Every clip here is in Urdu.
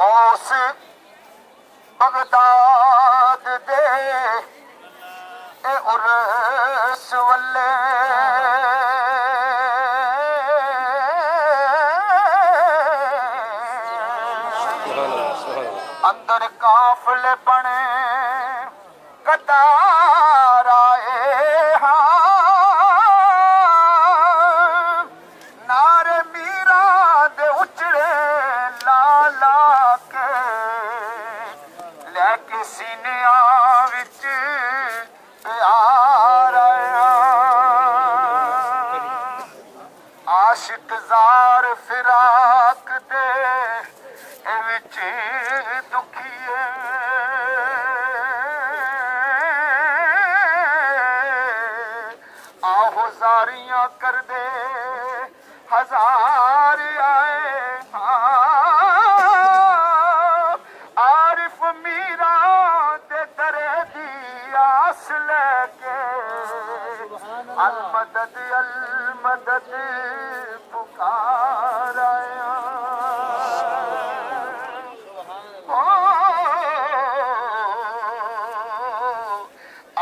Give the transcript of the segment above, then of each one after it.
غوث بغداد دے اے عرس والے اندر قافلے بنے قطار آئے ہاں نعرے میرا دے اچڑے لا لا کے لے کے سینیاں وچ پیار آیا عاشق زار فراق دے اے وچ دکھیے آہو زاریاں کر دے ہزار آئے عارف میرا دے درے دی آس لے کے المدد المدد پکار آیا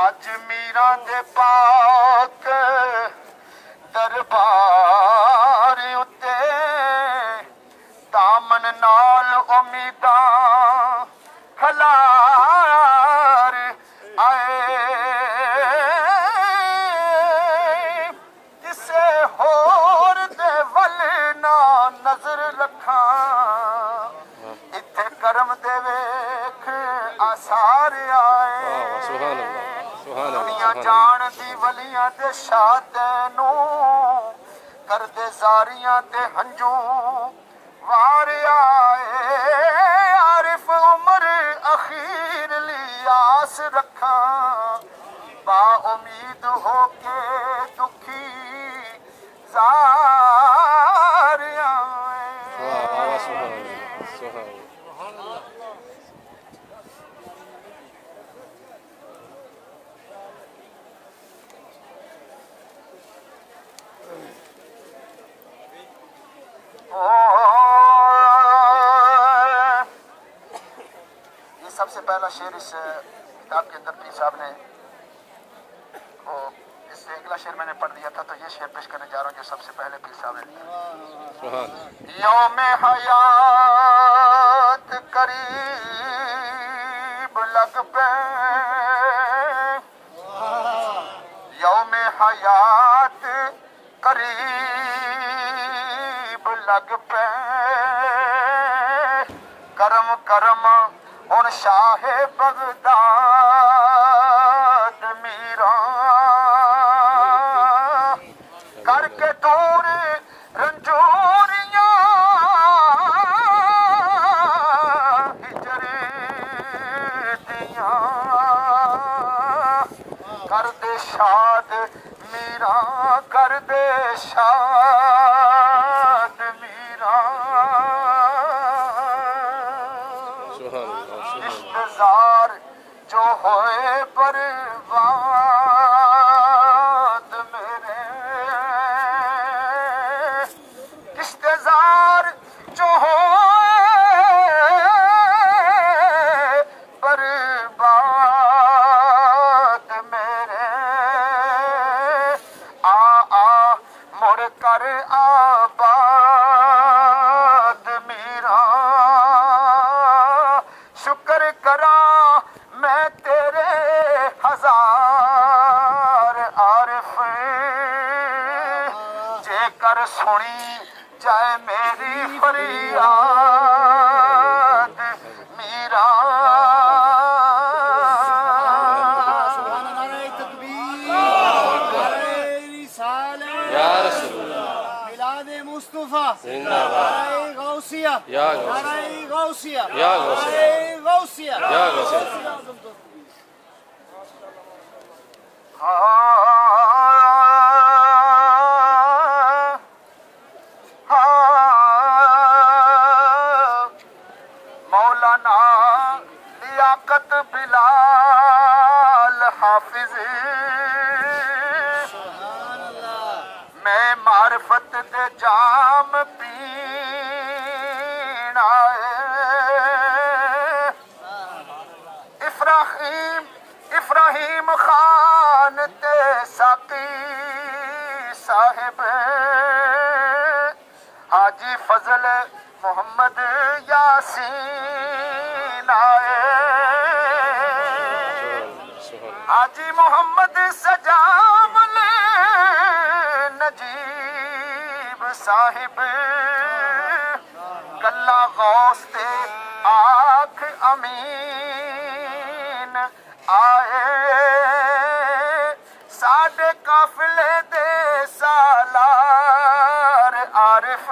اج میرا دے پاک دربار اتے دامن نال امیداں کھلار آئے کسے ہور دے ول نہ نظر رکھاں اتھے کرم دے ویکھ آثار آئے دنیا جان دی ولیاں دے شادینوں کر دے زاریاں دے ہنجوں وار آئے عارف عمر اخیر لی آس رکھاں با امید ہو کے دکھی زار آئے یہ سب سے پہلا شعر اس کتاب کے اندر پیر صاحب نے اس سے اگلا شعر میں نے پڑھ دیا تھا تو یہ شعر پیش کرنے جا رہا ہوں جو سب سے پہلے پیر صاحب نے لکھا یوم حیات قریب لگ پے یوم حیات قریب لگ پے کرم کرم ہن شاہ بغداد میرا کر کے دور رنجوریاں ہجر دیاں کر دے شاد میرا کر دے شاد میرا انتظار جو ہوئے برباد میرے انتظار جو ہوئے برباد میرے مڑ کر آباد میرا شکر کراں میں تیرے ہزار عارف جے کر سنی جائے میری فریاد میرا نعرہ غوثیہ نعرہ غوثیہ نعرہ غوثیہ مولانا لیاقت بلال حافظ میں معرفت دے جام پین آئے حاجی فضل محمد یاسین آئے حاجی محمد سجاول نجیب صاحب کلا غوث تے آنکھ امین آئے ساڈے قافلے دے سالار عارف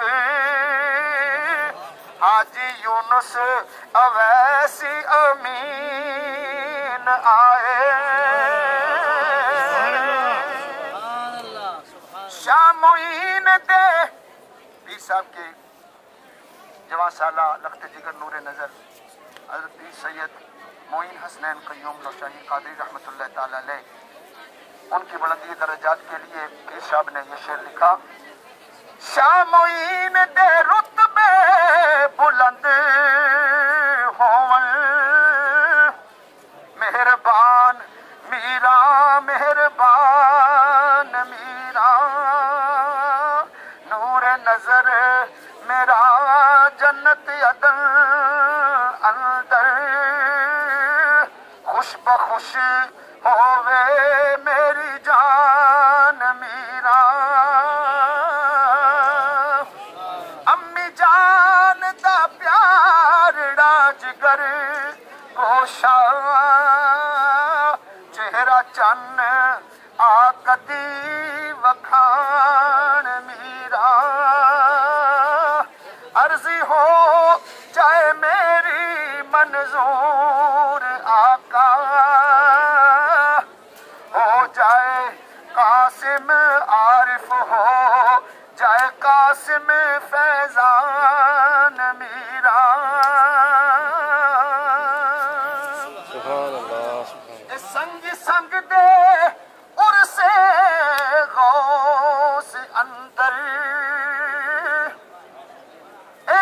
حاجی یونس اویسی امین آئے شاہ معین دے پیر صاحب کے جوان سالہ لخت جگر نور نظر حضرت پیر سید معین حسنین قیوم نوشاہی قادری رحمت اللہ تعالی علیہ ان کی بلندی درجات کے لیے پیر صاحب نے یہ شعر لکھا شاہ معین دے رتبے بلند ہون مہربان میرا مہربان میرا نور نظر میرا جنت عدن اندر خوش بخوش ہووے میری جان میرا امی جان دا پیارڑا جگر گوشا چہرہ چن آکدی وکھان میرا عرضی ہو جائے میری منظور آقا ہو جائے قاسم عارف ہو جائے قاسم فیضان میرا سنگ سنگ دے عرص غوث اندر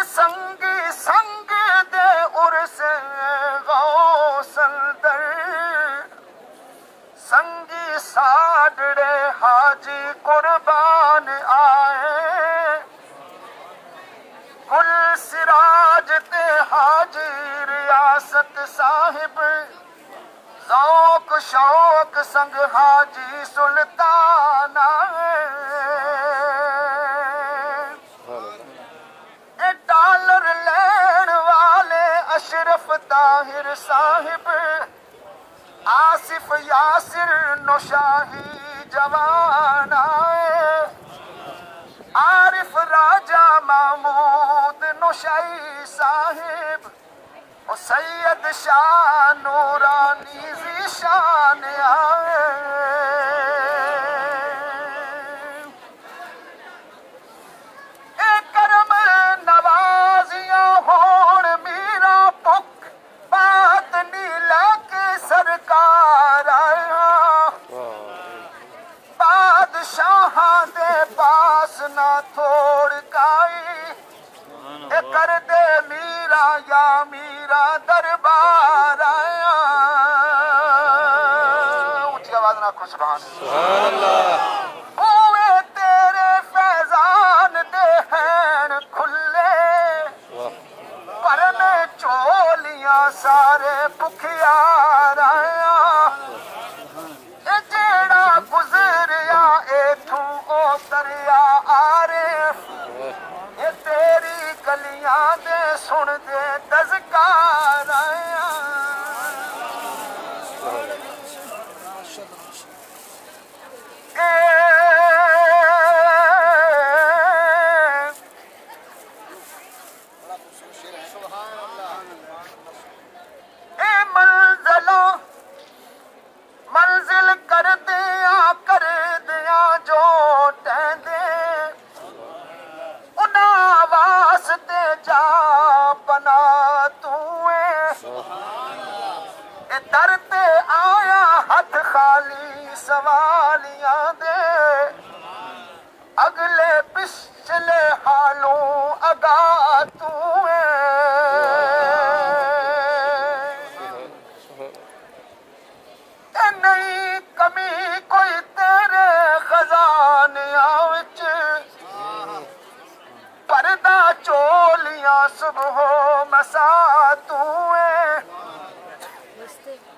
سنگ سنگ دے عرص غوث اندر سنگی ساڈڑے حاجی قربان آئے گل سراج تے حاجی ریاست صاحب ذوق شوق سنگ حاجی سلطان آئے ڈالر لین والے اشرف طاہر صاحب آصف یاسر نوشاہی جوان آئے عارف راجہ محمود نوشاہی صاحب سید شاہ نورانی ذیشان آئے اے کرم نوازیاں ہون میرا پک بات نیلہ کے سرکار آیا بادشاہاں دے پاس نہ تھوڑ کائی اے کر دے میرا یا میرا دربار آیا اونچی آواز نہ کھو سبحان اللہ ہوئے تیرے فیضان دے ہیں کھلے پرنے چولیاں سارے پکھیار آیا اے جیڑا گزریا ایتھوں او دریا عارف اے تیری گلیاں دے سن دے تذکار آیا منزل کر دیا جو ٹہندے انہاں واسطے جا بنا اے در تے آیا ہتھ خالی سوالیاں دے اگلے پچھلے حالوں اگا نہیں کمی کوئی تیرے خزانیاں وچ پر صبح و مسا تو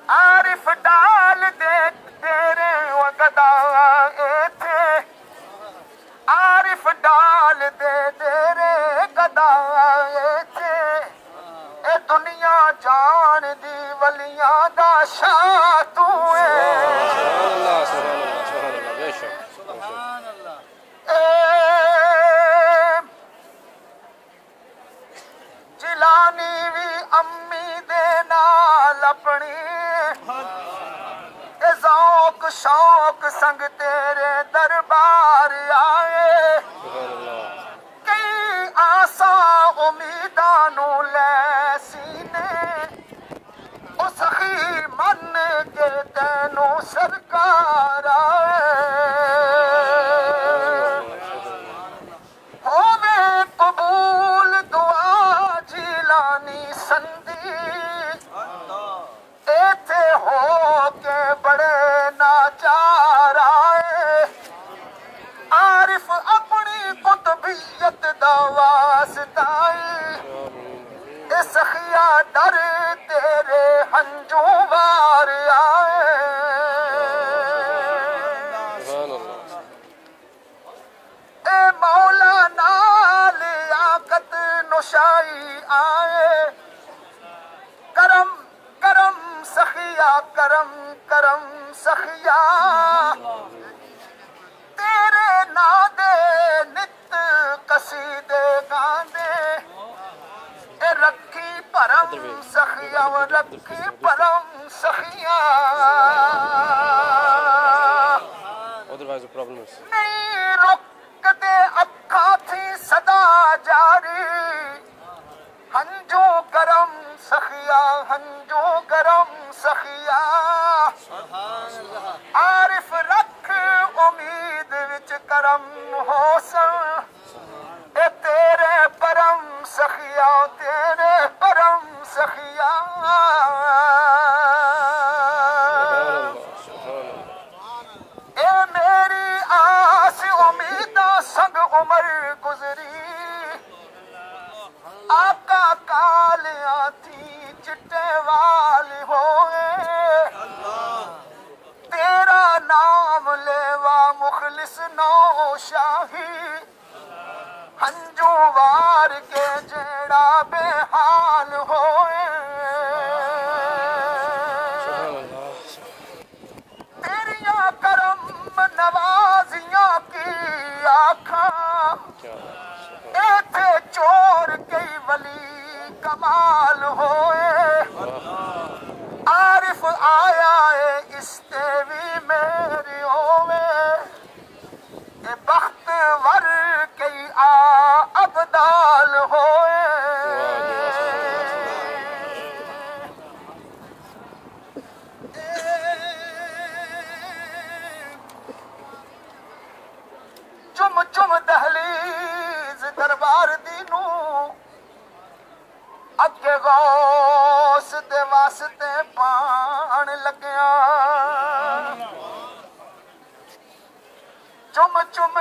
عارف ڈال دے تیرے وگدا تھے عارف ڈال دے تیرے گدا تھے اے دنیا جان دی ولیاں دا شاہ تو جیلانی بھی امی دے نال اپنی اے ذوق شوق سنگ تیرے دربار آئے کئی آساں امیدانوں لے سینے او سخی من کے تینوں سرکار آئے ہووے قبول دعا جیلانی سندی ایتھے ہو کے بڑے ناچار آئے عارف اپنی قطبیت دا واسطائی اے سخیا ڈر تیرے ہنجو وار آئے اے مولا نال آقت نشائی آئے کرم کرم سخیا کرم کرم سخیا تیرے نادے نت قصیدے گاندے اے رکھی پرم سخیا و رکھی پرم سخیا نہیں رک دے اکھا تھی صدا جاری ہنجو گرم سخیا ہنجو گرم سخیا عارف رکھ امید وچ کرم حوصل اے تیرے پرم سخیا تیرے پرم سخیا اے میری آس امیداں سنگ عمر گزری آقا کالیاں تھی چٹے والی ہوئے تیرا نام لیوا مخلص نو شاہی ہنجو وار کے جیڑا بے حال ہوئے تیریاں کرم نوازیاں کی آنکھاں ایتھے چور کئی ولی کمال ہوئے عارف آیا ہے استوی میری ہوئے اے بخت ور کئی ابدال ہوئے چم چم دہلیز دربار دینوں اگے غوث دے واسطے پان لگیا چم چم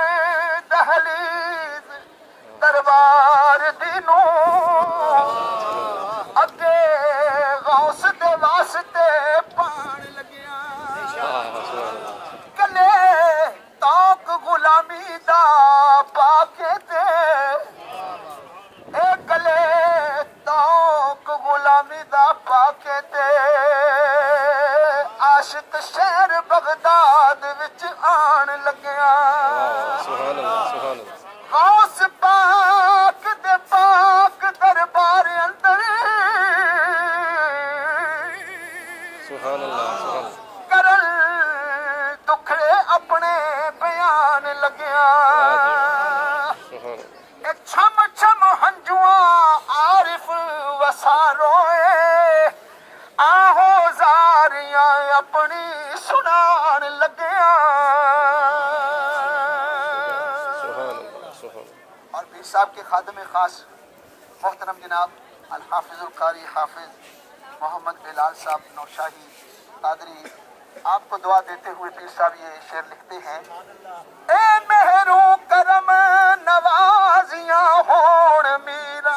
دہلیز دربار دینوں اگے غوث دے واسطے پان لگیا کلے تاک غلامی دا پاکے تے اے کلے تاک غلامی دا پاکے تے عاشق شہر بغداد وچ آن لگیا غوث پاک دے پاک دربار اندر کرن دکھڑے اپنے بیان لگیا اے چھم چھم ہنجواں عارف وساروئے آہو زاریاں اپنی سنان لگیا اور پیر صاحب کے خادم خاص محترم جناب الحافظ القاری حافظ محمد بلال صاحب نوشاہی قادری آپ کو دعا دیتے ہوئے پیر صاحب یہ شعر لکھتے ہیں اے مہرو کرم نوازیاں ہون میرا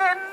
3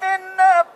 3